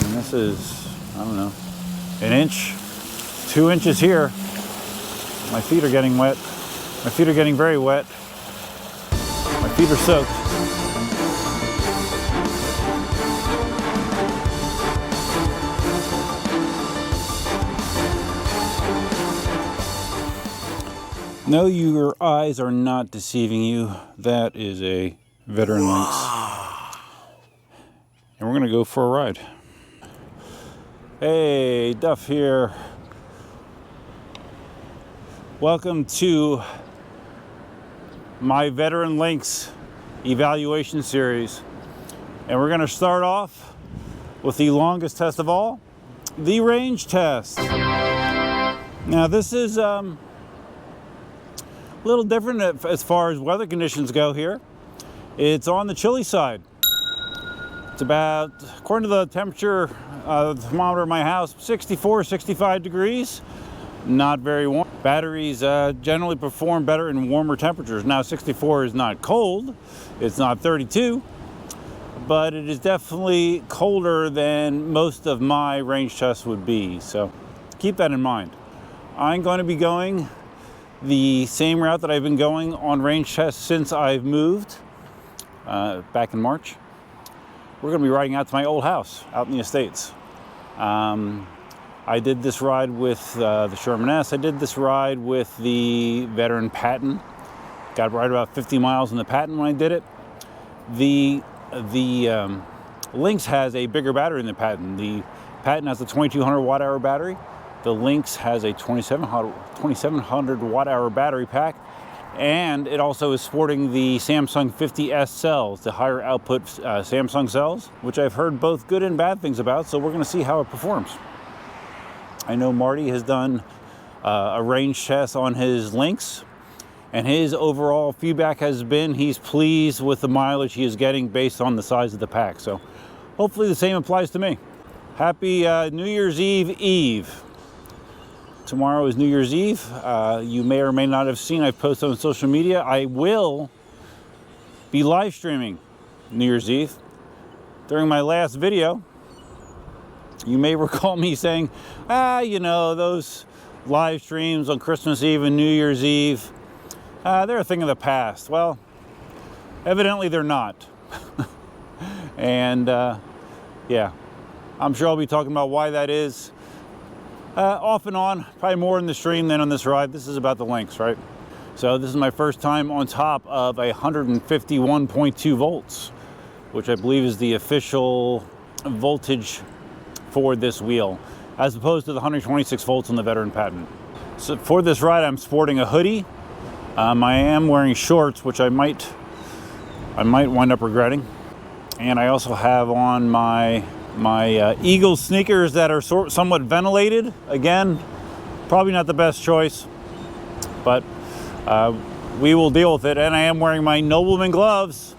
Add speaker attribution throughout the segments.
Speaker 1: mean, this is, I don't know, an inch, 2 inches here. My feet are getting wet. My feet are getting very wet. My feet are soaked. No, your eyes are not deceiving you. That is a veteran Lynx. And we're gonna go for a ride. Hey, Duff here. Welcome to my veteran Lynx evaluation series. And we're gonna start off with the longest test of all, the range test. Now this is a little different as far as weather conditions go here. It's on the chilly side. It's about, according to the temperature the thermometer in my house, 64, 65 degrees. Not very warm. Batteries generally perform better in warmer temperatures. Now 64 is not cold, it's not 32, but it is definitely colder than most of my range tests would be. So keep that in mind. I'm going to be going the same route that I've been going on range tests since I've moved back in March. We're going to be riding out to my old house out in the Estates. I did this ride with the Sherman S. I did this ride with the veteran Patton. Got right about 50 miles in the Patton when I did it. The Lynx has a bigger battery than the Patton. The Patton has a 2200 watt hour battery. The Lynx has a 2700 watt hour battery pack, and it also is sporting the Samsung 50S cells, the higher output Samsung cells, which I've heard both good and bad things about, so we're going to see how it performs. I know Marty has done a range test on his Lynx, and his overall feedback has been he's pleased with the mileage he is getting based on the size of the pack, so hopefully the same applies to me. Happy New Year's Eve. Tomorrow is New Year's Eve. You may or may not have seen, I've posted on social media, I will be live streaming New Year's Eve. During my last video, you may recall me saying, you know, those live streams on Christmas Eve and New Year's Eve, they're a thing of the past. Well, evidently they're not. And yeah, I'm sure I'll be talking about why that is. Off and on, probably more in the stream than on this ride. This is about the Lynx, right? So this is my first time on top of 151.2 volts, which I believe is the official voltage for this wheel, as opposed to the 126 volts on the veteran Patton. So for this ride, I'm sporting a hoodie. I am wearing shorts, which I might wind up regretting. And I also have on my Eagle sneakers that are somewhat ventilated. Again, probably not the best choice, but we will deal with it. And I am wearing my Nobleman gloves.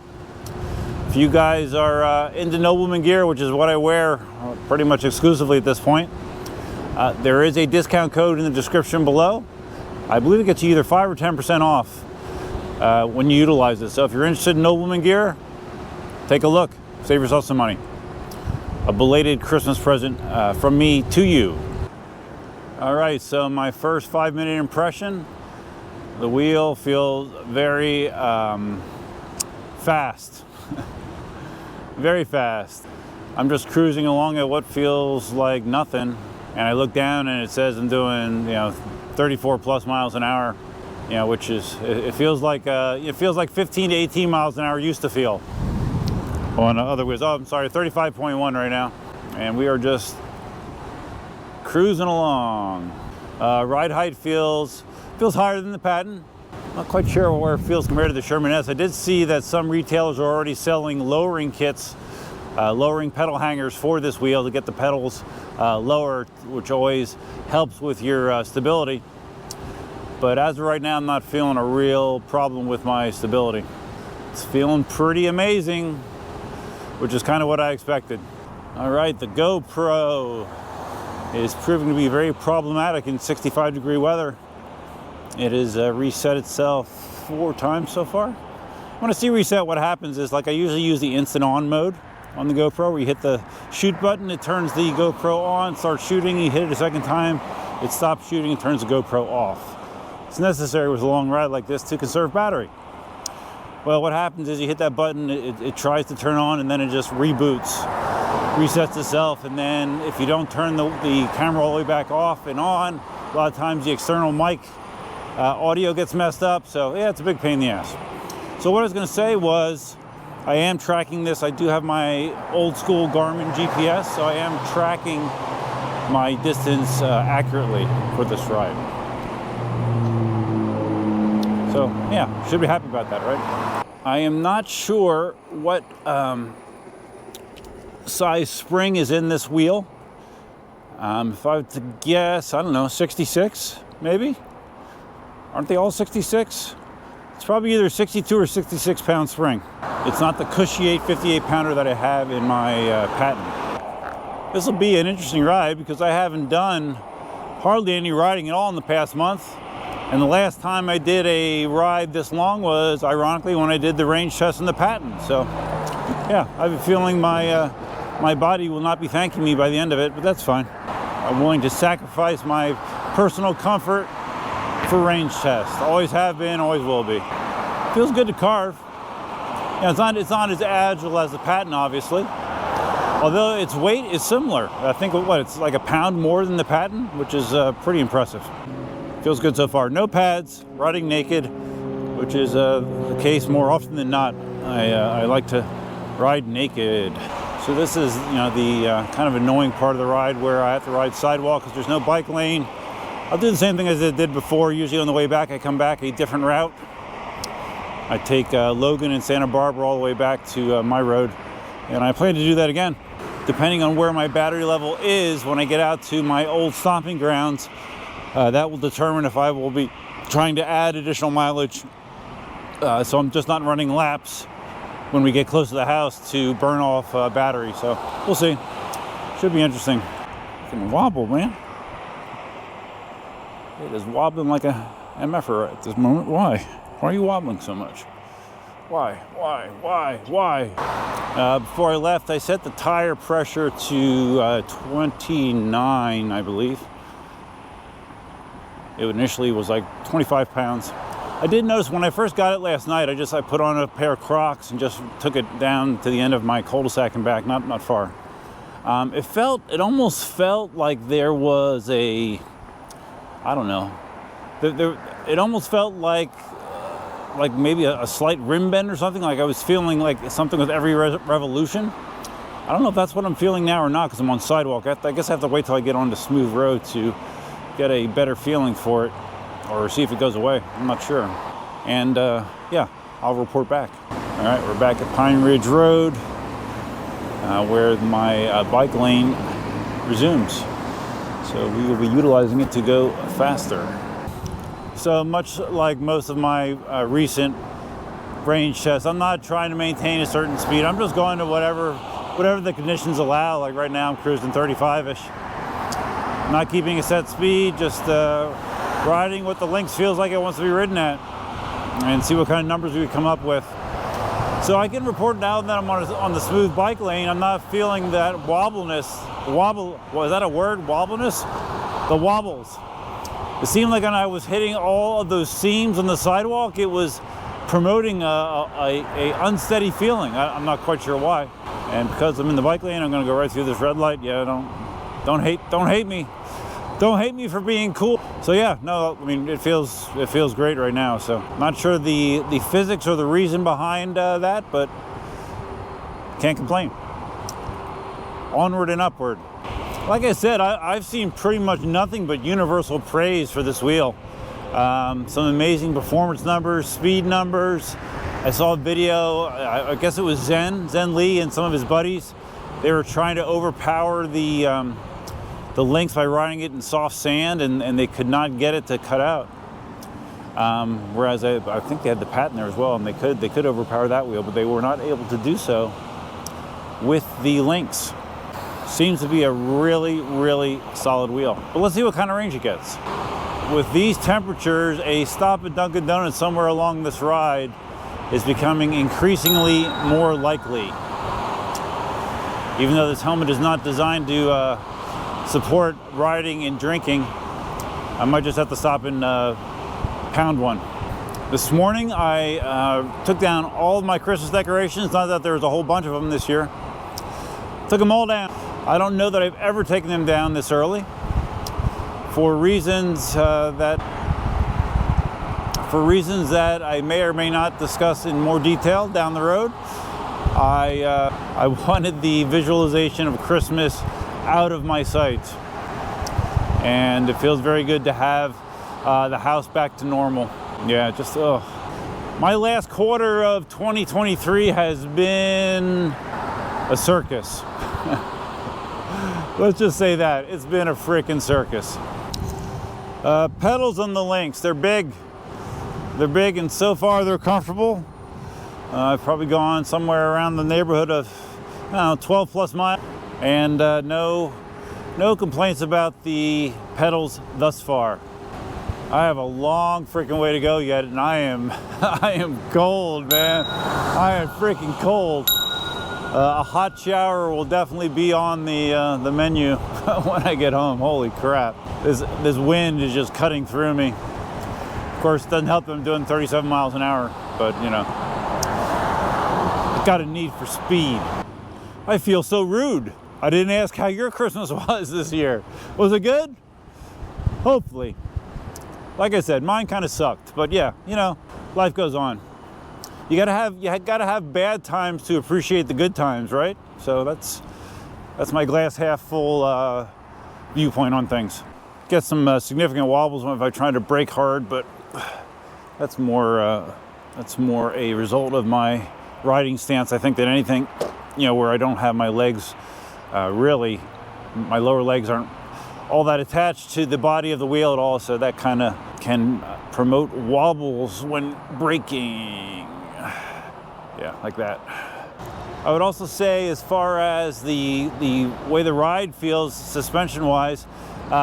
Speaker 1: If you guys are into Nobleman gear, which is what I wear pretty much exclusively at this point, there is a discount code in the description below. I believe it gets you either 5 or 10% off when you utilize it. So if you're interested in Nobleman gear, take a look, save yourself some money. A belated Christmas present from me to you. All right, so my first 5-minute impression, the wheel feels very fast. Very fast. I'm just cruising along at what feels like nothing, and I look down and it says I'm doing 34 plus miles an hour, which is, it feels like 15 to 18 miles an hour used to feel. On other wheels. Oh, I'm sorry, 35.1 right now. And we are just cruising along. Ride height feels higher than the Patton. Not quite sure where it feels compared to the Sherman S. I did see that some retailers are already selling lowering kits, lowering pedal hangers for this wheel to get the pedals lower, which always helps with your stability. But as of right now, I'm not feeling a real problem with my stability. It's feeling pretty amazing, which is kind of what I expected. All right, the GoPro is proving to be very problematic in 65-degree weather. It has reset itself 4 times so far. When I see reset, what happens is, like, I usually use the instant on mode, on the GoPro, where you hit the shoot button, it turns the GoPro on, starts shooting, you hit it a second time, it stops shooting and turns the GoPro off. It's necessary with a long ride like this to conserve battery. Well, what happens is you hit that button, it tries to turn on, and then it just reboots, resets itself, and then if you don't turn the camera all the way back off and on, a lot of times the external mic audio gets messed up, so yeah, it's a big pain in the ass. So what I was going to say was, I am tracking this. I do have my old school Garmin GPS, so I am tracking my distance accurately for this ride. So yeah, should be happy about that, right? I am not sure what size spring is in this wheel. If I were to guess, I don't know, 66 maybe? Aren't they all 66? It's probably either 62 or 66 pound spring. It's not the cushy 858 pounder that I have in my Patent. This will be an interesting ride because I haven't done hardly any riding at all in the past month. And the last time I did a ride this long was, ironically, when I did the range test in the Patent. So yeah, I have a feeling my body will not be thanking me by the end of it, but that's fine. I'm willing to sacrifice my personal comfort for range test. Always have been, always will be. Feels good to carve. Yeah, it's not as agile as the Patent, obviously. Although its weight is similar. I think it's like a pound more than the Patent, which is pretty impressive. Feels good so far. No pads, riding naked, which is the case more often than not. I like to ride naked. So this is, the kind of annoying part of the ride where I have to ride sidewalk because there's no bike lane. I'll do the same thing as I did before. Usually on the way back, I come back a different route. I take Logan and Santa Barbara all the way back to my road, and I plan to do that again. Depending on where my battery level is when I get out to my old stomping grounds, that will determine if I will be trying to add additional mileage. So I'm just not running laps when we get close to the house to burn off battery. So we'll see. Should be interesting. Can wobble, man. It is wobbling like a MFer at this moment. Why? Why are you wobbling so much? Why? Before I left, I set the tire pressure to 29, I believe. It initially was like 25 pounds. I did notice when I first got it last night, I put on a pair of Crocs and just took it down to the end of my cul-de-sac and back, not far. It almost felt like there was I don't know. It almost felt like maybe a slight rim bend or something. Like I was feeling like something with every revolution. I don't know if that's what I'm feeling now or not because I'm on sidewalk. I guess I have to wait till I get on the smooth road to get a better feeling for it or see if it goes away. I'm not sure. And yeah, I'll report back. All right, we're back at Pine Ridge Road where my bike lane resumes. So we will be utilizing it to go faster. So much like most of my recent range tests, I'm not trying to maintain a certain speed. I'm just going to whatever the conditions allow. Like right now I'm cruising 35-ish. Not keeping a set speed, just riding what the Lynx feels like it wants to be ridden at and see what kind of numbers we come up with. So I can report now that I'm on the smooth bike lane. I'm not feeling that wobbleness. Was that a word? Wobbleness? The wobbles. It seemed like when I was hitting all of those seams on the sidewalk, it was promoting a unsteady feeling. I'm not quite sure why. And because I'm in the bike lane, I'm going to go right through this red light. Yeah, don't hate me. Don't hate me for being cool. So yeah, no, I mean, it feels great right now. So not sure the physics or the reason behind that, but can't complain. Onward and upward. Like I said, I've seen pretty much nothing but universal praise for this wheel. Some amazing performance numbers, speed numbers. I saw a video, I guess it was Zen Lee and some of his buddies. They were trying to overpower the Lynx by riding it in soft sand, and they could not get it to cut out. Whereas I think they had the Patent there as well, and they could overpower that wheel, but they were not able to do so with the Lynx. Seems to be a really, really solid wheel. But let's see what kind of range it gets. With these temperatures, a stop at Dunkin' Donuts somewhere along this ride is becoming increasingly more likely. Even though this helmet is not designed to support riding and drinking, I might just have to stop and pound one. This morning I took down all of my Christmas decorations. Not that there was a whole bunch of them this year. Took them all down. I don't know that I've ever taken them down this early for reasons that I may or may not discuss in more detail down the road. I wanted the visualization of Christmas out of my sight, and it feels very good to have the house back to normal. Yeah, just my last quarter of 2023 has been a circus. Let's just say that it's been a freaking circus. Pedals on the Lynx, they're big, and so far they're comfortable. I've probably gone somewhere around the neighborhood of, I don't know, 12 plus miles, and no complaints about the pedals thus far. I have a long freaking way to go yet, and I am cold, man. I am freaking cold. A hot shower will definitely be on the menu when I get home. Holy crap. This wind is just cutting through me. Of course, it doesn't help that I'm doing 37 miles an hour, but you know, I've got a need for speed. I feel so rude. I didn't ask how your Christmas was this year. Was it good? Hopefully. Like I said, mine kind of sucked, but yeah, you know, life goes on. You gotta have bad times to appreciate the good times, right? So that's my glass half full viewpoint on things. Get some significant wobbles if I try to brake hard, but that's more a result of my riding stance, I think, than anything. You know, where I don't have my legs really, my lower legs aren't all that attached to the body of the wheel at all, so that kind of can promote wobbles when braking. Yeah, like that. I would also say, as far as the way the ride feels suspension-wise,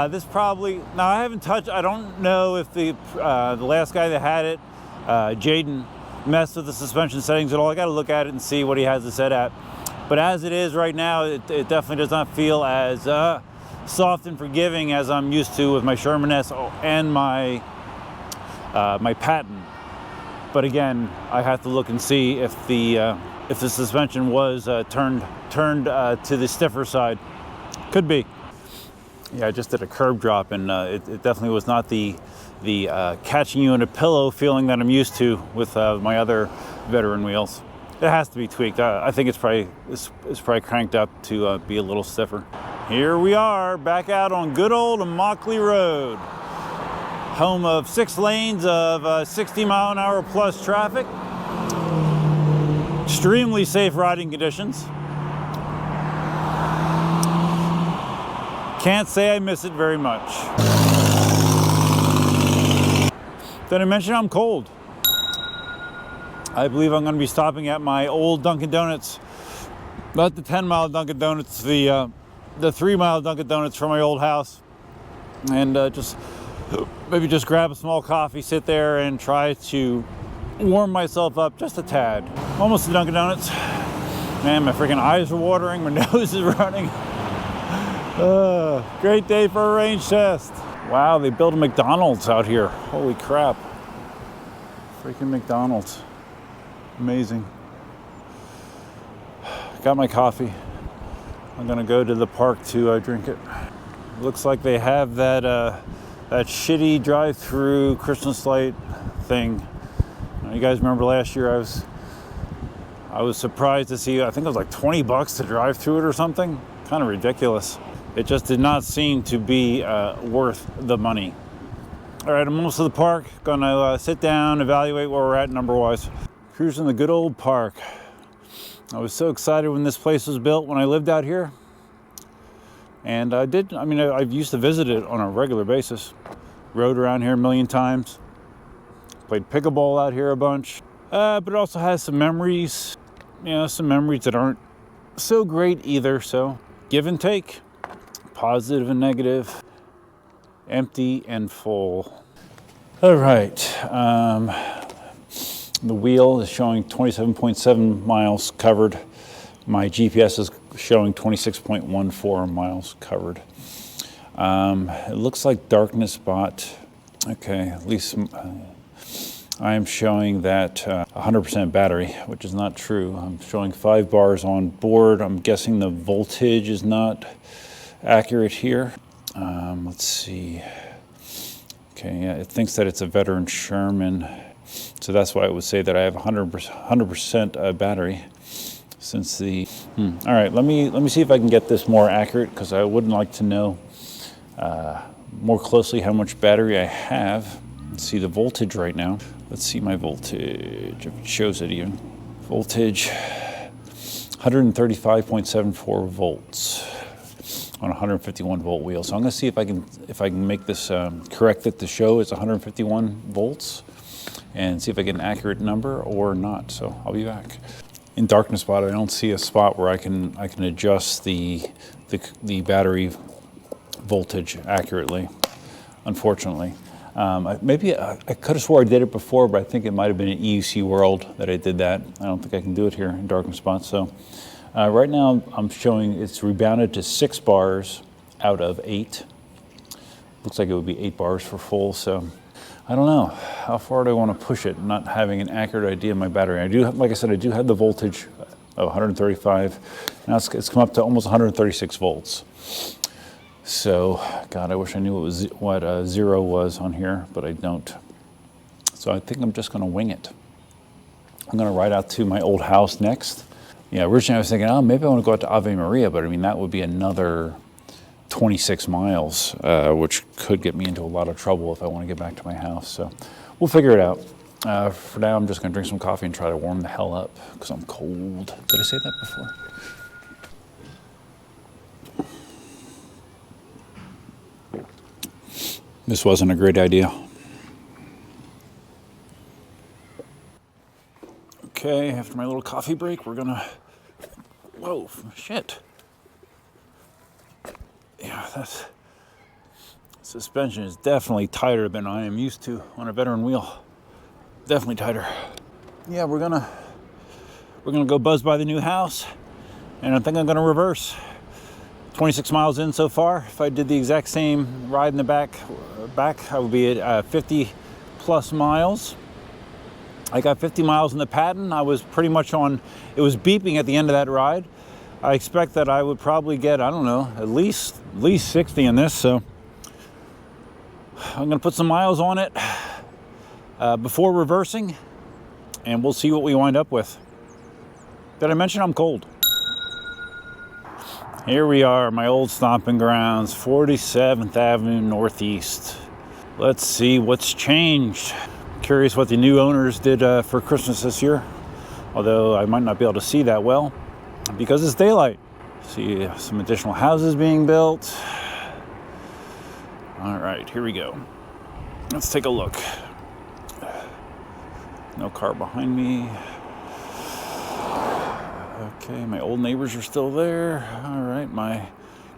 Speaker 1: this probably, now I haven't touched, I don't know if the last guy that had it, Jaden, messed with the suspension settings at all. I got to look at it and see what he has it set at. But as it is right now, it definitely does not feel as soft and forgiving as I'm used to with my Sherman S and my Patton. But again, I have to look and see if the suspension was turned to the stiffer side. Could be. Yeah, I just did a curb drop, and it definitely was not the catching you in a pillow feeling that I'm used to with my other veteran wheels. It has to be tweaked. I think it's probably cranked up to be a little stiffer. Here we are, back out on good old Immokalee Road, home of 6 lanes of 60 mile an hour plus traffic. Extremely safe riding conditions. Can't say I miss it very much. Did I mention I'm cold? I believe I'm going to be stopping at my old Dunkin' Donuts. Not the 10-mile Dunkin' Donuts, the 3-mile Dunkin' Donuts from my old house. And maybe just grab a small coffee, sit there, and try to warm myself up just a tad. Almost to Dunkin' Donuts. Man, my freaking eyes are watering, my nose is running. Great day for a range test. Wow, they built a McDonald's out here. Holy crap. Freaking McDonald's. Amazing. Got my coffee. I'm gonna go to the park to drink it. Looks like they have that shitty drive-through Christmas light thing. You guys remember last year I was surprised to see, I think it was like $20 to drive through it or something. Kind of ridiculous. It just did not seem to be worth the money. All right, I'm almost to the park. Gonna sit down, evaluate where we're at number-wise. Cruising the good old park. I was so excited when this place was built when I lived out here. And I've used to visit it on a regular basis. Rode around here a million times. Played pickleball out here a bunch. But it also has some memories, some memories that aren't so great either. So give and take, positive and negative, empty and full. All right. The wheel is showing 27.7 miles covered. My GPS is showing 26.14 miles covered. It looks like Ninebot. Okay, at least I am showing that 100% battery, which is not true. I'm showing 5 bars on board. I'm guessing the voltage is not accurate here. Let's see. Okay, yeah, it thinks that it's a veteran Sherman, so that's why it would say that I have 100% battery. Since the all right, let me see if I can get this more accurate, because I wouldn't like to know more closely how much battery I have. Let's see the voltage right now. Let's see my voltage, if it shows it even. Voltage, 135.74 volts on a 151 volt wheel. So I'm going to see if I can make this correct it to show it's 151 volts, and see if I get an accurate number or not. So I'll be back. In Ninebot, I don't see a spot where I can adjust the battery voltage accurately, unfortunately. Maybe I could have swore I did it before, but I think it might have been in EUC World that I did that. I don't think I can do it here in Ninebot. So right now I'm showing it's rebounded to 6 bars out of 8. Looks like it would be 8 bars for full. So I don't know how far do I want to push it, not having an accurate idea of my battery. I do, like I said, I do have the voltage of 135. Now it's come up to almost 136 volts. So, God, I wish I knew what 0 was on here, but I don't. So I think I'm just going to wing it. I'm going to ride out to my old house next. Yeah, originally I was thinking, oh, maybe I want to go out to Ave Maria, but I mean, that would be another 26 miles, which could get me into a lot of trouble if I want to get back to my house. So we'll figure it out. For now, I'm just going to drink some coffee and try to warm the hell up, because I'm cold. Did I say that before? This wasn't a great idea. Okay, after my little coffee break, we're gonna, whoa, shit. Yeah, that suspension is definitely tighter than I am used to on a veteran wheel. Definitely tighter. Yeah, we're gonna go buzz by the new house, and I think I'm gonna reverse. 26 miles in so far. If I did the exact same ride in the back, I would be at 50 plus miles. I got 50 miles in the Patton. I was pretty much on, it was beeping at the end of that ride. I expect that I would probably get, I don't know, at least 60 in this. So I'm gonna put some miles on it before reversing, and we'll see what we wind up with. Did I mention I'm cold? Here we are, my old stomping grounds, 47th Avenue Northeast. Let's see what's changed. Curious what the new owners did for Christmas this year, although I might not be able to see that well because it's daylight. See some additional houses being built. All right, here we go. Let's take a look. No car behind me. Okay, my old neighbors are still there. All right, my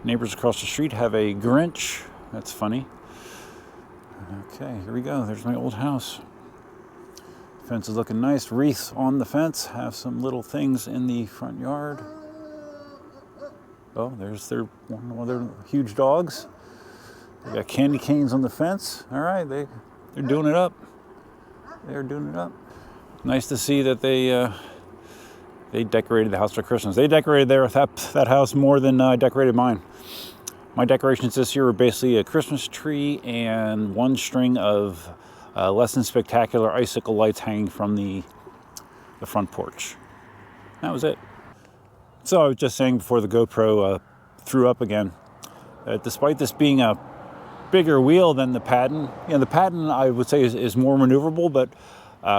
Speaker 1: neighbors across the street have a Grinch. That's funny. Okay, here we go. There's my old house. Fence is looking nice. Wreaths on the fence. Have some little things in the front yard. Oh, there's one of their huge dogs. They got candy canes on the fence. All right, they're doing it up. They're doing it up. Nice to see that they decorated the house for Christmas. They decorated that house more than I decorated mine. My decorations this year were basically a Christmas tree and one string of less than spectacular icicle lights hanging from the front porch. That was it. So I was just saying before the GoPro threw up again, despite this being a bigger wheel than the Patton, the Patton I would say is more maneuverable, but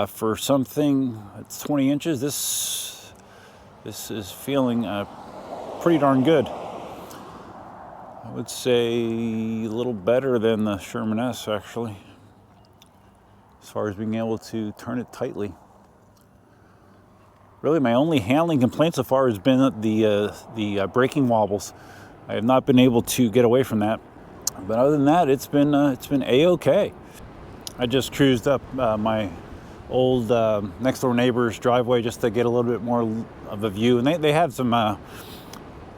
Speaker 1: for something that's 20 inches, this is feeling pretty darn good. I would say a little better than the Sherman S, actually, as far as being able to turn it tightly. Really, my only handling complaint so far has been the braking wobbles. I have not been able to get away from that, but other than that, it's been a-okay. I just cruised up my old next door neighbor's driveway just to get a little bit more of a view, and they have some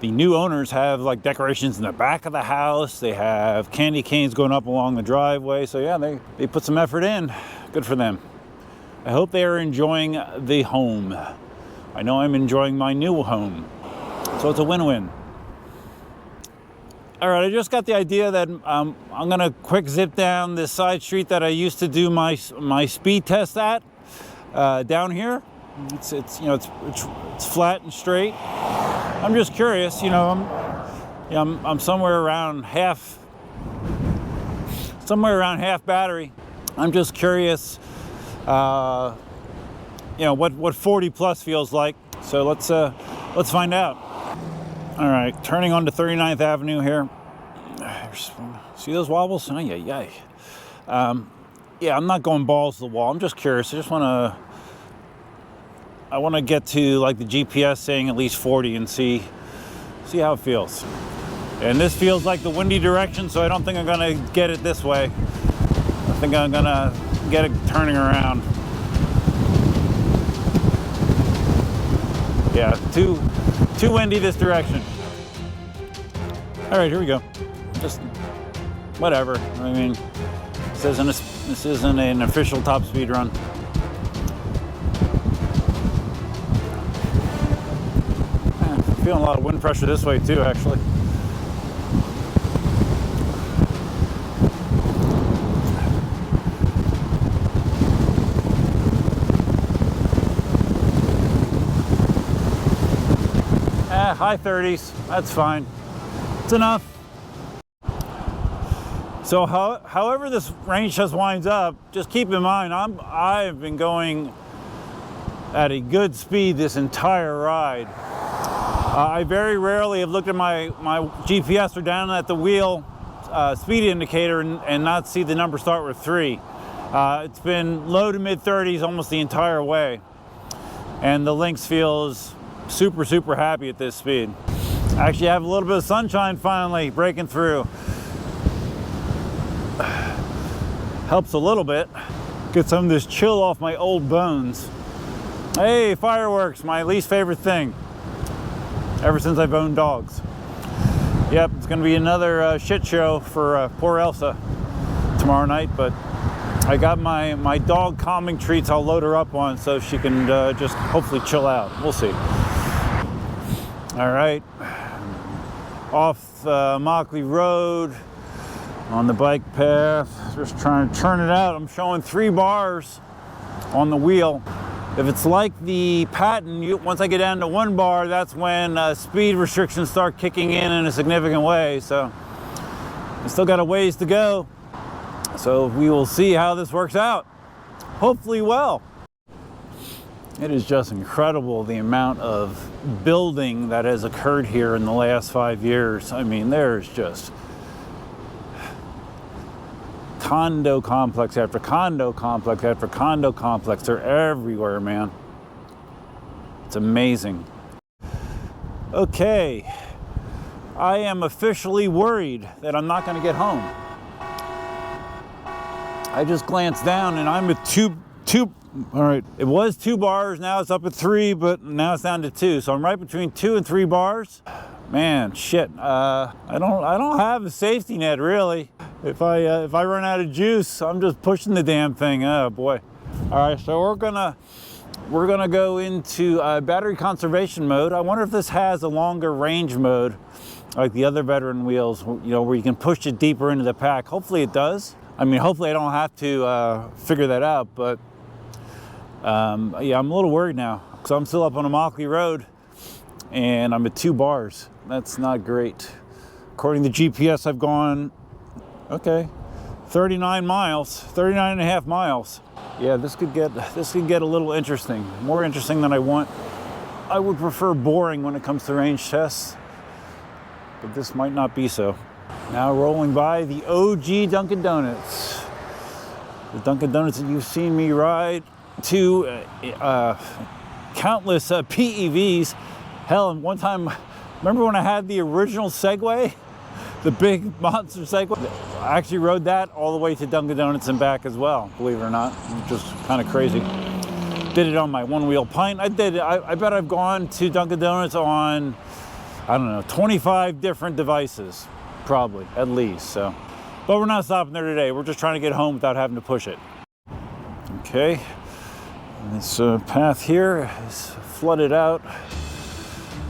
Speaker 1: the new owners have like decorations in the back of the house. They have candy canes going up along the driveway. So yeah, they put some effort in. Good for them. I hope they are enjoying the home. I know I'm enjoying my new home. So it's a win-win. All right, I just got the idea that I'm gonna quick zip down this side street that I used to do my speed test at down here. It's flat and straight. I'm just curious, I'm somewhere around half battery. I'm just curious, what 40 plus feels like. So let's find out. All right, turning onto 39th Avenue here. See those wobbles? Oh, yeah. Yeah, I'm not going balls to the wall. I'm just curious. I want to get to like the GPS saying at least 40 and see how it feels. And this feels like the windy direction, so I don't think I'm gonna get it this way. I think I'm gonna get it turning around. Yeah, too windy this direction. All right, here we go. Just whatever. I mean, this isn't an official top speed run. Feeling a lot of wind pressure this way too, actually. High 30s, that's fine. It's enough. So however this range test winds up, just keep in mind, I've been going at a good speed this entire ride. I very rarely have looked at my GPS or down at the wheel speed indicator and not see the number start with 3. It's been low to mid 30s almost the entire way. And the Lynx feels super, super happy at this speed. Actually, I have a little bit of sunshine finally breaking through. Helps a little bit. Get some of this chill off my old bones. Hey, fireworks, my least favorite thing ever since I've owned dogs. Yep, it's gonna be another shit show for poor Elsa tomorrow night, but I got my dog calming treats I'll load her up on so she can just hopefully chill out. We'll see. All right, off Mockley Road on the bike path, just trying to turn it out. I'm showing 3 bars on the wheel. If it's like the Patton, once I get down to 1 bar, that's when speed restrictions start kicking in a significant way. So I still got a ways to go. So we will see how this works out. Hopefully well. It is just incredible the amount of building that has occurred here in the last 5 years. I mean, there's just condo complex after condo complex after condo complex. They're everywhere, man. It's amazing. Okay, I am officially worried that I'm not going to get home. I just glanced down and I'm at two. All right, it was 2 bars, now it's up at 3, but now it's down to 2. So I'm right between 2 and 3 bars. Man, shit. I don't have a safety net really. If I run out of juice, I'm just pushing the damn thing. Oh boy. All right, so we're gonna go into battery conservation mode. I wonder if this has a longer range mode, like the other veteran wheels. Where you can push it deeper into the pack. Hopefully it does. I mean, hopefully I don't have to figure that out, but. Yeah, I'm a little worried now because I'm still up on a Mockley Road and I'm at 2 bars. That's not great. According to GPS, I've gone, 39 and a half miles. Yeah, this could get a little interesting, more interesting than I want. I would prefer boring when it comes to range tests, but this might not be so. Now rolling by the OG Dunkin' Donuts. The Dunkin' Donuts that you've seen me ride to countless PEVs. Hell, one time, remember when I had the original Segway? The big monster Segway? I actually rode that all the way to Dunkin' Donuts and back as well, believe it or not, which was kind of crazy. Did it on my 1-wheel pint. I bet I've gone to Dunkin' Donuts on I don't know, 25 different devices, probably, at least, so. But we're not stopping there today. We're just trying to get home without having to push it. Okay, this path here is flooded out.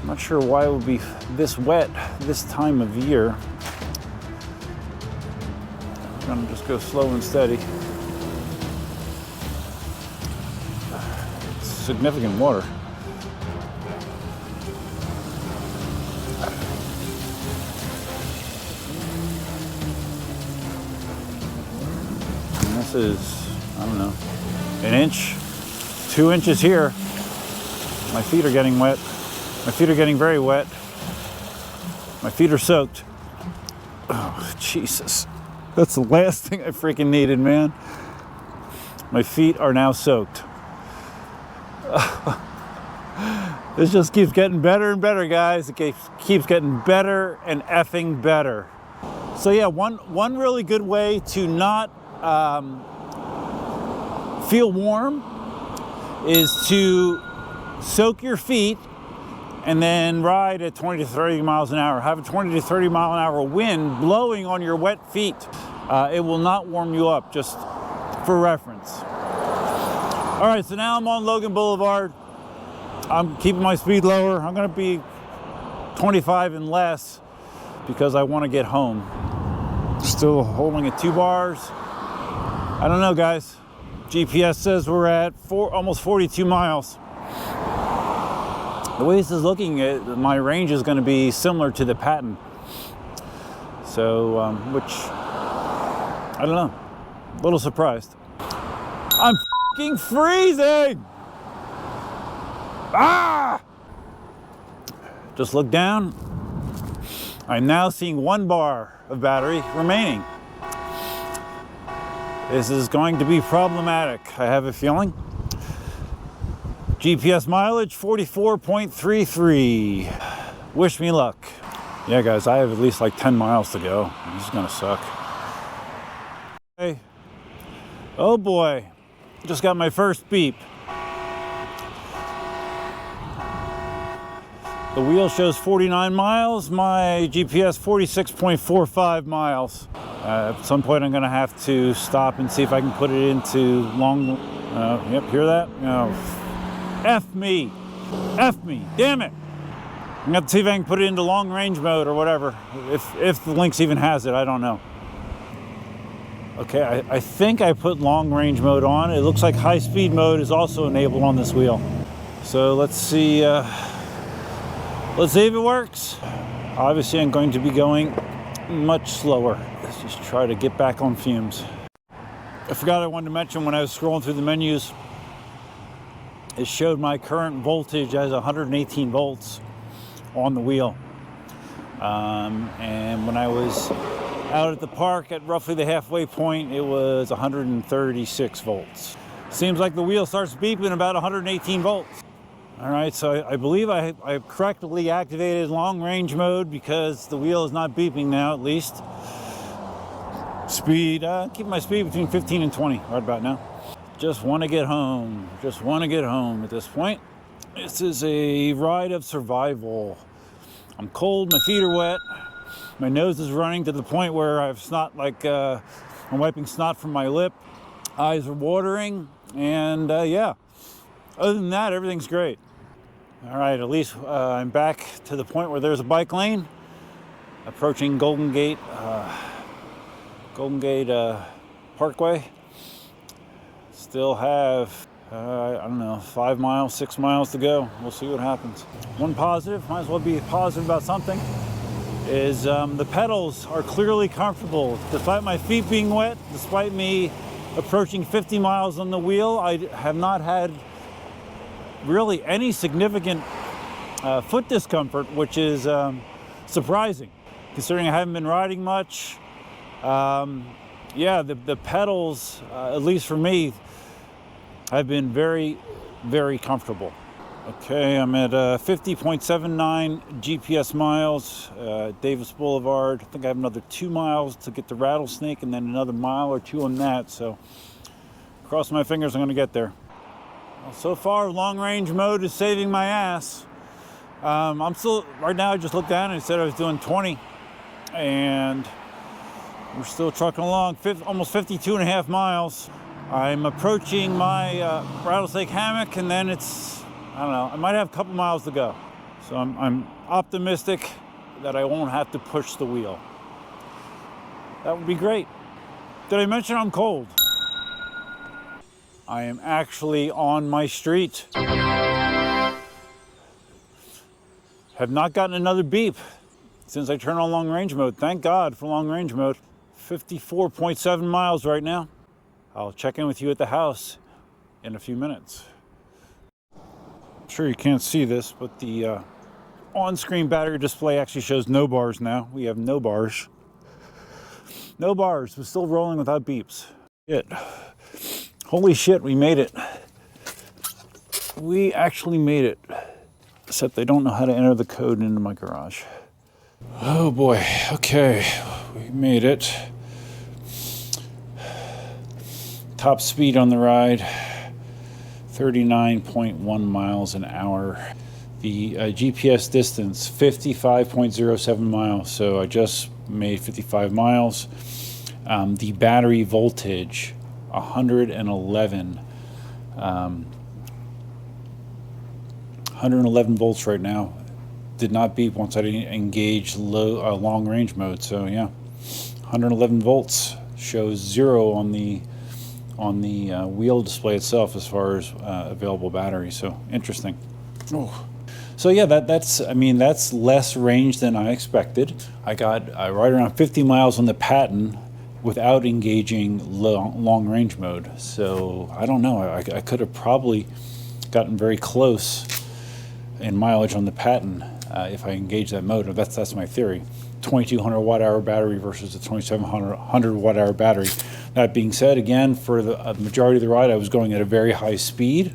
Speaker 1: I'm not sure why it would be this wet this time of year. I'm gonna just go slow and steady. It's significant water. And this is, I don't know, an inch, 2 inches here. My feet are getting wet. My feet are getting very wet. My feet are soaked. Oh, Jesus. That's the last thing I freaking needed, man. My feet are now soaked. This just keeps getting better and better, guys. It keeps getting better and effing better. So yeah, one really good way to not feel warm is to soak your feet and then ride at 20 to 30 miles an hour. Have a 20 to 30 mile an hour wind blowing on your wet feet. It will not warm you up, just for reference. All right, so now I'm on Logan Boulevard. I'm keeping my speed lower. I'm gonna be 25 and less because I wanna get home. Still holding at 2 bars. I don't know, guys. GPS says we're at almost 42 miles. The way this is looking at, my range is going to be similar to the patent. So, which, I don't know, a little surprised. I'm f***ing freezing! Ah! Just look down. I'm now seeing 1 bar of battery remaining. This is going to be problematic, I have a feeling. GPS mileage, 44.33. Wish me luck. Yeah, guys, I have at least like 10 miles to go. This is gonna suck. Hey. Oh boy, just got my first beep. The wheel shows 49 miles, my GPS 46.45 miles. At some point I'm gonna have to stop and see if I can put it into long, yep, hear that? No. F me, damn it. I'm gonna have to see if I can put it into long range mode or whatever. If the Lynx even has it, I don't know. Okay, I think I put long range mode on. It looks like high speed mode is also enabled on this wheel. So let's see if it works. Obviously I'm going to be going much slower. Let's just try to get back on fumes. I forgot I wanted to mention when I was scrolling through the menus, it showed my current voltage as 118 volts on the wheel. And when I was out at the park at roughly the halfway point, it was 136 volts. Seems like the wheel starts beeping about 118 volts. All right, so I believe I correctly activated long range mode because the wheel is not beeping now, at least. Speed, keep my speed between 15 and 20 right about now. Just want to get home. Just want to get home at this point. This is a ride of survival. I'm cold, my feet are wet, my nose is running to the point where I have snot, like I'm wiping snot from my lip. Eyes are watering, and yeah. Other than that, everything's great. All right, at least I'm back to the point where there's a bike lane. Approaching Golden Gate Parkway. Still have, I don't know, 5 miles, 6 miles to go. We'll see what happens. One positive, might as well be positive about something, is the pedals are clearly comfortable. Despite my feet being wet, despite me approaching 50 miles on the wheel, I have not had really any significant foot discomfort, which is surprising, considering I haven't been riding much. Yeah, the pedals, at least for me, have been very, very comfortable. Okay, I'm at 50.79 GPS miles, Davis Boulevard. I think I have another 2 miles to get to Rattlesnake, and then another mile or 2 on that. So, cross my fingers, I'm gonna get there. Well, so far, long range mode is saving my ass. I'm still, right now I just looked down and it said I was doing 20, and we're still trucking along, almost 52 and a half miles. I'm approaching my rattlesnake hammock, and then it's, I don't know, I might have a couple miles to go. So I'm optimistic that I won't have to push the wheel. That would be great. Did I mention I'm cold? I am actually on my street. Have not gotten another beep since I turned on long range mode. Thank God for long range mode. 54.7 miles right now. I'll check in with you at the house in a few minutes. I'm sure you can't see this, but the on-screen battery display actually shows no bars now. We have no bars. No bars. We're still rolling without beeps. Shit. Holy shit, we made it. We actually made it. Except they don't know how to enter the code into my garage. Oh boy. Okay. We made it. Top speed on the ride, 39.1 miles an hour. The GPS distance, 55.07 miles. So I just made 55 miles. The battery voltage, 111. 111 volts right now. Did not beep once I engaged long range mode. So yeah, 111 volts. Shows 0 on the wheel display itself as far as available battery. So interesting. Oh. So yeah, that's less range than I expected. I got right around 50 miles on the Patton without engaging long range mode. So I don't know. I could have probably gotten very close in mileage on the Patton if I engage that mode. That's my theory. 2200 watt hour battery versus a 2700 watt hour battery. That being said, again, for the majority of the ride, I was going at a very high speed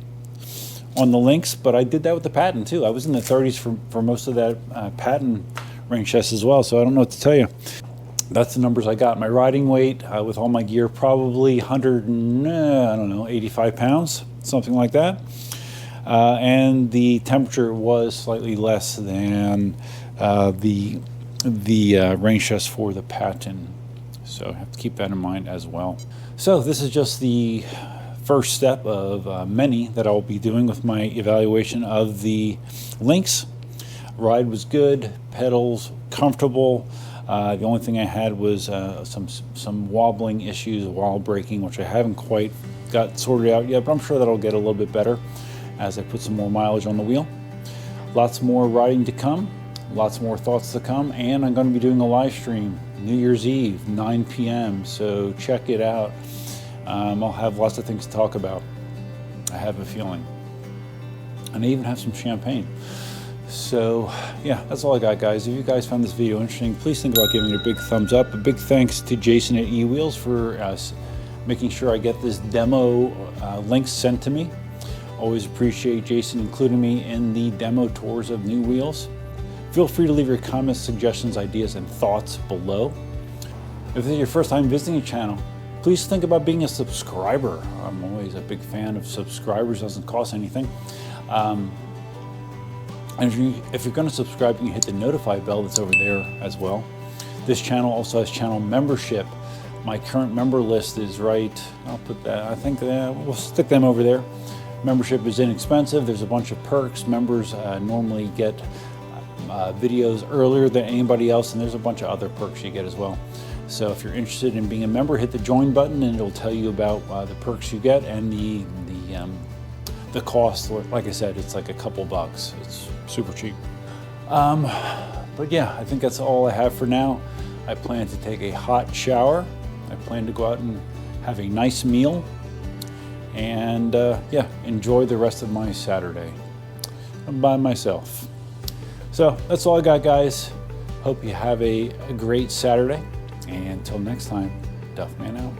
Speaker 1: on the Lynx, but I did that with the Patton too. I was in the 30s for most of that Patton range test as well, so I don't know what to tell you. That's the numbers I got. My riding weight with all my gear, probably 85 pounds, something like that. And the temperature was slightly less than the range test for the Patton. So I have to keep that in mind as well. So this is just the first step of many that I'll be doing with my evaluation of the Lynx. Ride was good, pedals comfortable. The only thing I had was some wobbling issues while braking, which I haven't quite got sorted out yet, but I'm sure that'll get a little bit better as I put some more mileage on the wheel. Lots more riding to come. Lots more thoughts to come, and I'm going to be doing a live stream New Year's Eve, 9 p.m. So check it out. I'll have lots of things to talk about. I have a feeling. And I even have some champagne. So yeah, that's all I got, guys. If you guys found this video interesting, please think about giving it a big thumbs up. A big thanks to Jason at eWheels for making sure I get this demo links sent to me. Always appreciate Jason including me in the demo tours of new wheels. Feel free to leave your comments, suggestions, ideas, and thoughts below. If this is your first time visiting the channel, please think about being a subscriber. I'm always a big fan of subscribers. It doesn't cost anything. And if you're going to subscribe, you can hit the notify bell that's over there as well. This channel also has channel membership. My current member list is right. I'll put that, I think we'll stick them over there. Membership is inexpensive. There's a bunch of perks. Members normally get videos earlier than anybody else, and there's a bunch of other perks you get as well. So if you're interested in being a member, hit the join button and it'll tell you about the perks you get and the cost. Like I said, it's like a couple bucks. It's super cheap. But yeah, I think that's all I have for now. I plan to take a hot shower. I plan to go out and have a nice meal and yeah, enjoy the rest of my Saturday. I'm by myself. So that's all I got, guys. Hope you have a great Saturday. And until next time, Duffman out.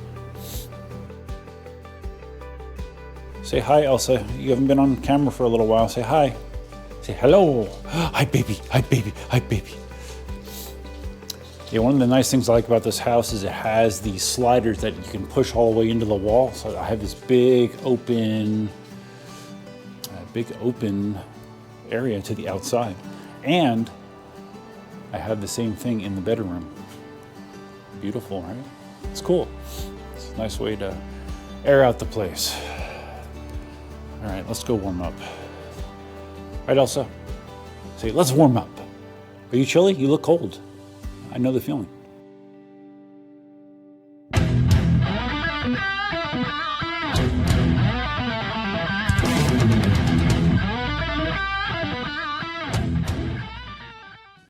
Speaker 1: Say hi, Elsa. You haven't been on camera for a little while. Say hi. Say hello. Hi, baby. Hi, baby. Hi, baby. Yeah, one of the nice things I like about this house is it has these sliders that you can push all the way into the wall. So I have this big open area to the outside. And I have the same thing in the bedroom. Beautiful, right? It's cool. It's a nice way to air out the place. All right, let's go warm up. Right, Elsa? Say, let's warm up. Are you chilly? You look cold. I know the feeling.